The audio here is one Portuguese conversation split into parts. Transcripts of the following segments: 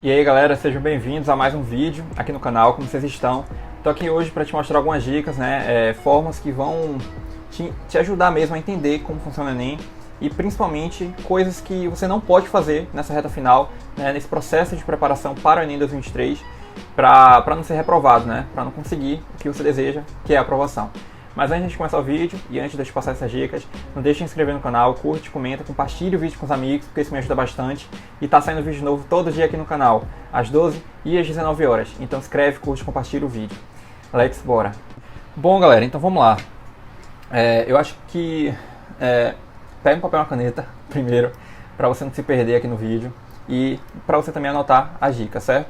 E aí galera, sejam bem-vindos a mais um vídeo aqui no canal, como vocês estão? Estou aqui hoje para te mostrar algumas dicas, formas que vão te ajudar mesmo a entender como funciona o Enem e principalmente coisas que você não pode fazer nessa reta final, nesse processo de preparação para o Enem 2023 para não ser reprovado, para não conseguir o que você deseja, que é a aprovação. Mas antes de começar o vídeo e antes de eu te passar essas dicas, não deixe de se inscrever no canal, curte, comenta, compartilhe o vídeo com os amigos, porque isso me ajuda bastante. E tá saindo vídeo novo todo dia aqui no canal, às 12 e às 19 horas. Então escreve, curte, compartilha o vídeo. Let's bora! Bom galera, então vamos lá. Eu acho que pega um papel e uma caneta primeiro, para você não se perder aqui no vídeo e para você também anotar as dicas, certo?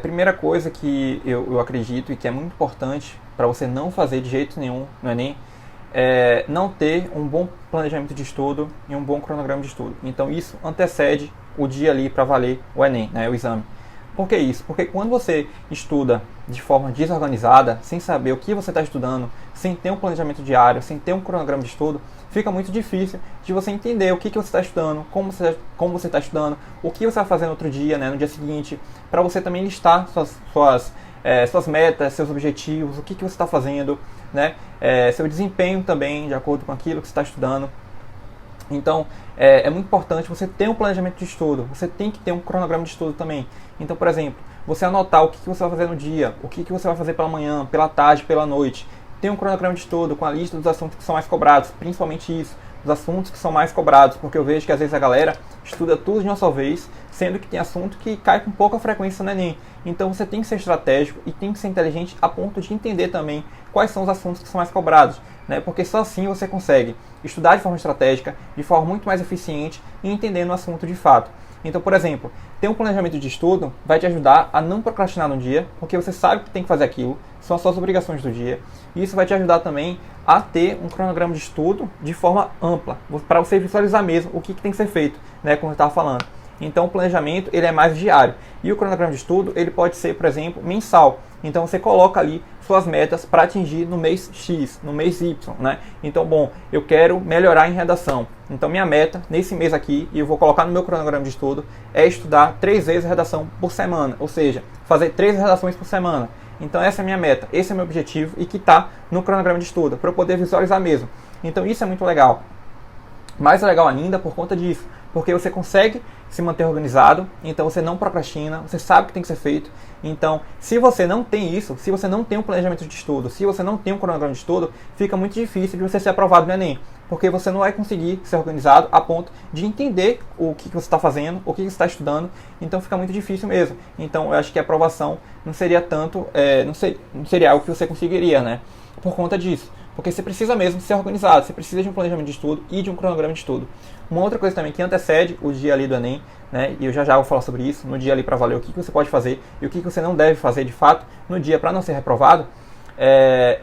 Primeira coisa que eu acredito e que é muito importante para você não fazer de jeito nenhum no Enem é não ter um bom planejamento de estudo e um bom cronograma de estudo. Então isso antecede o dia ali para valer o Enem, o exame. Por que isso? Porque quando você estuda de forma desorganizada, sem saber o que você está estudando, sem ter um planejamento diário, sem ter um cronograma de estudo, fica muito difícil de você entender o que você está estudando, como você está estudando, o que você vai fazer no outro dia, no dia seguinte, para você também listar suas metas, seus objetivos, o que você está fazendo, seu desempenho também, de acordo com aquilo que você está estudando. Então, é muito importante você ter um planejamento de estudo, você tem que ter um cronograma de estudo também. Então, por exemplo, você anotar o que você vai fazer no dia, o que você vai fazer pela manhã, pela tarde, pela noite. Tem um cronograma de estudo com a lista dos assuntos que são mais cobrados, principalmente isso, os assuntos que são mais cobrados, porque eu vejo que às vezes a galera estuda tudo de uma só vez, sendo que tem assunto que cai com pouca frequência no Enem. Então você tem que ser estratégico e tem que ser inteligente a ponto de entender também quais são os assuntos que são mais cobrados, porque só assim você consegue estudar de forma estratégica, de forma muito mais eficiente e entendendo o assunto de fato. Então, por exemplo, ter um planejamento de estudo vai te ajudar a não procrastinar no dia, porque você sabe que tem que fazer aquilo, são as suas obrigações do dia. E isso vai te ajudar também a ter um cronograma de estudo de forma ampla, para você visualizar mesmo o que tem que ser feito, como eu estava falando. Então o planejamento ele é mais diário. E o cronograma de estudo ele pode ser, por exemplo, mensal. Então você coloca ali suas metas para atingir no mês X, no mês Y. Então, eu quero melhorar em redação. Então minha meta nesse mês aqui, e eu vou colocar no meu cronograma de estudo, é estudar 3 vezes redação por semana. Ou seja, fazer 3 redações por semana. Então essa é a minha meta, esse é o meu objetivo e que está no cronograma de estudo, para eu poder visualizar mesmo. Então isso é muito legal. Mais legal ainda por conta disso, porque você consegue se manter organizado, então você não procrastina, você sabe o que tem que ser feito. Então, se você não tem isso, se você não tem um planejamento de estudo, se você não tem um cronograma de estudo, fica muito difícil de você ser aprovado no Enem, porque você não vai conseguir ser organizado a ponto de entender o que você está fazendo, o que você está estudando, então fica muito difícil mesmo. Então, eu acho que a aprovação não seria tanto, não seria algo que você conseguiria, por conta disso. Porque você precisa mesmo ser organizado, você precisa de um planejamento de estudo e de um cronograma de estudo. Uma outra coisa também que antecede o dia ali do Enem, e eu já vou falar sobre isso, no dia ali para valer o que você pode fazer e o que você não deve fazer de fato no dia para não ser reprovado,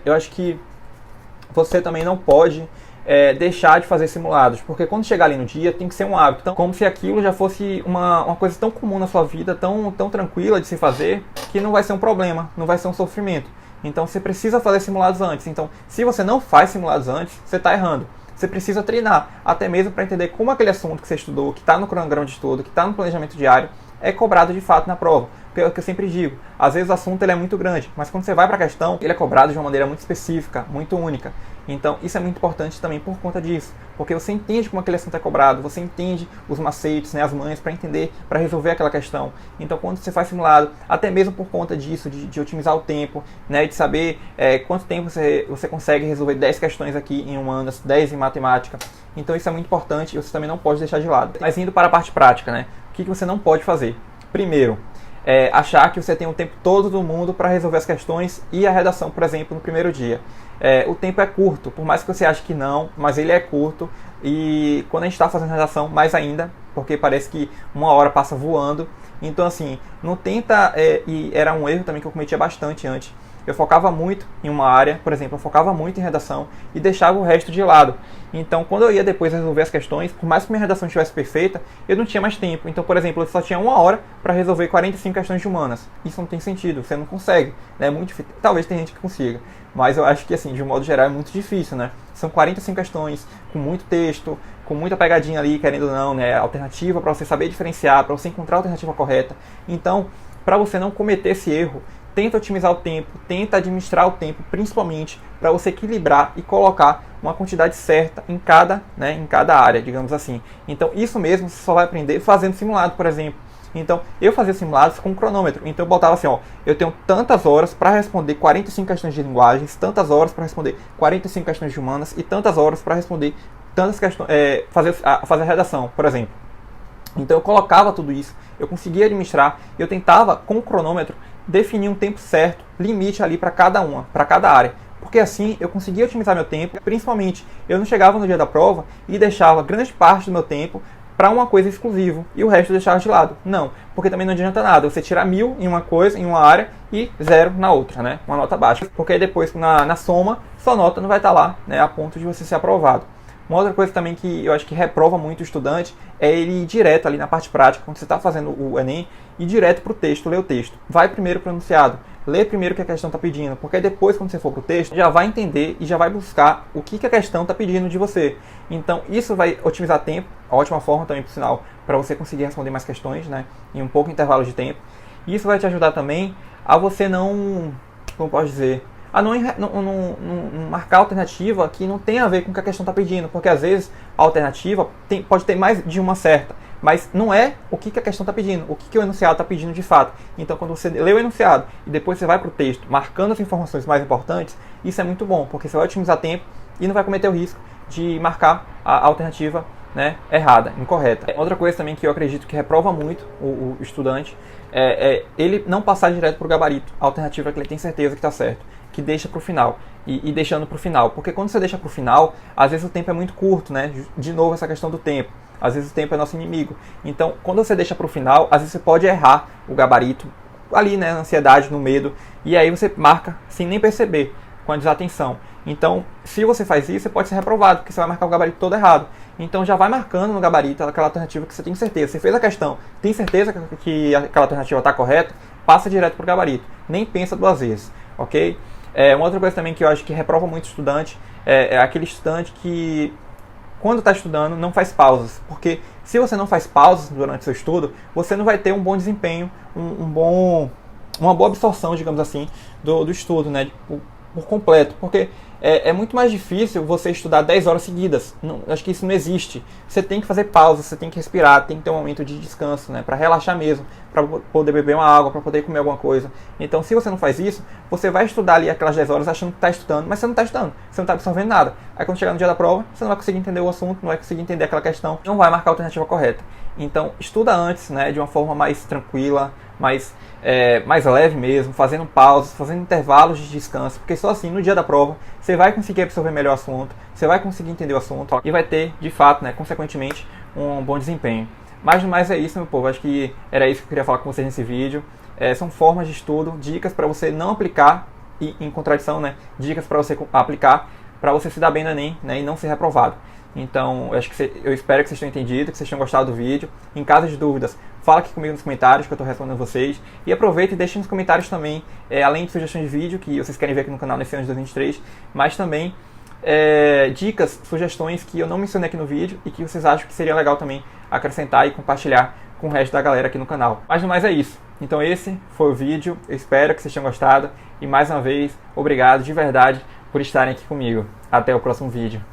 eu acho que você também não pode deixar de fazer simulados, porque quando chegar ali no dia tem que ser um hábito, então, como se aquilo já fosse uma coisa tão comum na sua vida, tão tranquila de se fazer, que não vai ser um problema, não vai ser um sofrimento. Então você precisa fazer simulados antes. Então, se você não faz simulados antes, você está errando. Você precisa treinar, até mesmo para entender como aquele assunto que você estudou, que está no cronograma de estudo, que está no planejamento diário, é cobrado de fato na prova. Porque é o que eu sempre digo, às vezes o assunto ele é muito grande, mas quando você vai para a questão, ele é cobrado de uma maneira muito específica, muito única. Então isso é muito importante também por conta disso, porque você entende como aquele assunto é cobrado, você entende os macetes, as manhas para entender, para resolver aquela questão. Então quando você faz simulado, até mesmo por conta disso, de otimizar o tempo, de saber quanto tempo você consegue resolver 10 questões aqui em humanas, 10 em matemática. Então isso é muito importante e você também não pode deixar de lado. Mas indo para a parte prática, o que você não pode fazer? Primeiro, achar que você tem o tempo todo do mundo para resolver as questões e a redação, por exemplo, no primeiro dia. O tempo é curto, por mais que você ache que não, mas ele é curto. E quando a gente está fazendo redação, mais ainda, porque parece que 1 hora passa voando. Então, assim, não tenta... e era um erro também que eu cometia bastante antes. Eu focava muito em uma área, por exemplo, eu focava muito em redação e deixava o resto de lado. Então, quando eu ia depois resolver as questões, por mais que minha redação estivesse perfeita, eu não tinha mais tempo. Então, por exemplo, eu só tinha 1 hora para resolver 45 questões de humanas. Isso não tem sentido, você não consegue. É muito difícil. Talvez tenha gente que consiga, mas eu acho que, assim, de um modo geral, é muito difícil, São 45 questões, com muito texto, com muita pegadinha ali, querendo ou não, né, alternativa para você saber diferenciar, para você encontrar a alternativa correta. Então, para você não cometer esse erro, tenta otimizar o tempo, tenta administrar o tempo, principalmente para você equilibrar e colocar uma quantidade certa em cada área, digamos assim. Então, isso mesmo você só vai aprender fazendo simulado, por exemplo. Então, eu fazia simulados com um cronômetro. Então, eu botava assim, ó, eu tenho tantas horas para responder 45 questões de linguagens, tantas horas para responder 45 questões de humanas e tantas horas para responder tantas questões, fazer a redação, por exemplo. Então, eu colocava tudo isso, eu conseguia administrar, eu tentava, com o cronômetro, definir um tempo certo, limite ali para cada área. Porque assim eu conseguia otimizar meu tempo, principalmente eu não chegava no dia da prova e deixava grande parte do meu tempo para uma coisa exclusiva e o resto eu deixava de lado. Não, porque também não adianta nada você tirar 1000 em uma coisa, em uma área e 0 na outra, né? Uma nota baixa. Porque aí depois na soma, sua nota não vai estar lá, né, a ponto de você ser aprovado. Uma outra coisa também que eu acho que reprova muito o estudante é ele ir direto ali na parte prática, quando você está fazendo o Enem, ir direto para o texto, ler o texto. Vai primeiro para o enunciado, lê primeiro o que a questão está pedindo, porque aí depois, quando você for para o texto, já vai entender e já vai buscar o que a questão está pedindo de você. Então, isso vai otimizar tempo, a ótima forma também, por sinal, para você conseguir responder mais questões, né, em um pouco intervalo de tempo. E isso vai te ajudar também a você não, como posso dizer, a não marcar alternativa que não tem a ver com o que a questão está pedindo, porque às vezes a alternativa pode ter mais de uma certa, mas não é o que a questão está pedindo, o que o enunciado está pedindo de fato. Então, quando você lê o enunciado e depois você vai para o texto, marcando as informações mais importantes, isso é muito bom, porque você vai otimizar tempo e não vai cometer o risco de marcar a alternativa, né, errada, incorreta. Outra coisa também que eu acredito que reprova muito o estudante é ele não passar direto para o gabarito, a alternativa que ele tem certeza que está certo, que deixa para o final, e deixando para o final, porque quando você deixa para o final, às vezes o tempo é muito curto, né? De novo essa questão do tempo, às vezes o tempo é nosso inimigo, então quando você deixa para o final, às vezes você pode errar o gabarito, ali, né, na ansiedade, no medo, e aí você marca sem nem perceber, com a desatenção. Então, se você faz isso, você pode ser reprovado, porque você vai marcar o gabarito todo errado. Então já vai marcando no gabarito aquela alternativa que você tem certeza. Você fez a questão, tem certeza que aquela alternativa está correta, passa direto para o gabarito, nem pensa duas vezes, ok? Uma outra coisa também que eu acho que reprova muito estudante é aquele estudante que, quando está estudando, não faz pausas. Porque se você não faz pausas durante o seu estudo, você não vai ter um bom desempenho, uma boa absorção, digamos assim, do estudo, né, por completo. Porque é muito mais difícil você estudar 10 horas seguidas. Não, acho que isso não existe. Você tem que fazer pausas, você tem que respirar, tem que ter um momento de descanso, né, para relaxar mesmo, para poder beber uma água, para poder comer alguma coisa. Então, se você não faz isso, você vai estudar ali aquelas 10 horas achando que está estudando, mas você não está estudando, você não está absorvendo nada. Aí quando chegar no dia da prova, você não vai conseguir entender o assunto, não vai conseguir entender aquela questão, não vai marcar a alternativa correta. Então, estuda antes, né, de uma forma mais tranquila, mais leve mesmo, fazendo pausas, fazendo intervalos de descanso, porque só assim, no dia da prova, você vai conseguir absorver melhor o assunto, você vai conseguir entender o assunto e vai ter, de fato, né, consequentemente, um bom desempenho. Mas no mais é isso, meu povo. Acho que era isso que eu queria falar com vocês nesse vídeo. São formas de estudo, dicas para você não aplicar, e em contradição, né, dicas para você aplicar, para você se dar bem no Enem, né, e não ser reprovado. Então, eu espero que vocês tenham entendido, que vocês tenham gostado do vídeo. Em caso de dúvidas, fala aqui comigo nos comentários, que eu estou respondendo vocês. E aproveita e deixe nos comentários também, além de sugestões de vídeo, que vocês querem ver aqui no canal nesse ano de 2023, mas também dicas, sugestões que eu não mencionei aqui no vídeo e que vocês acham que seria legal também acrescentar e compartilhar com o resto da galera aqui no canal. Mas no mais é isso. Então esse foi o vídeo, eu espero que vocês tenham gostado. E mais uma vez, obrigado de verdade por estarem aqui comigo. Até o próximo vídeo.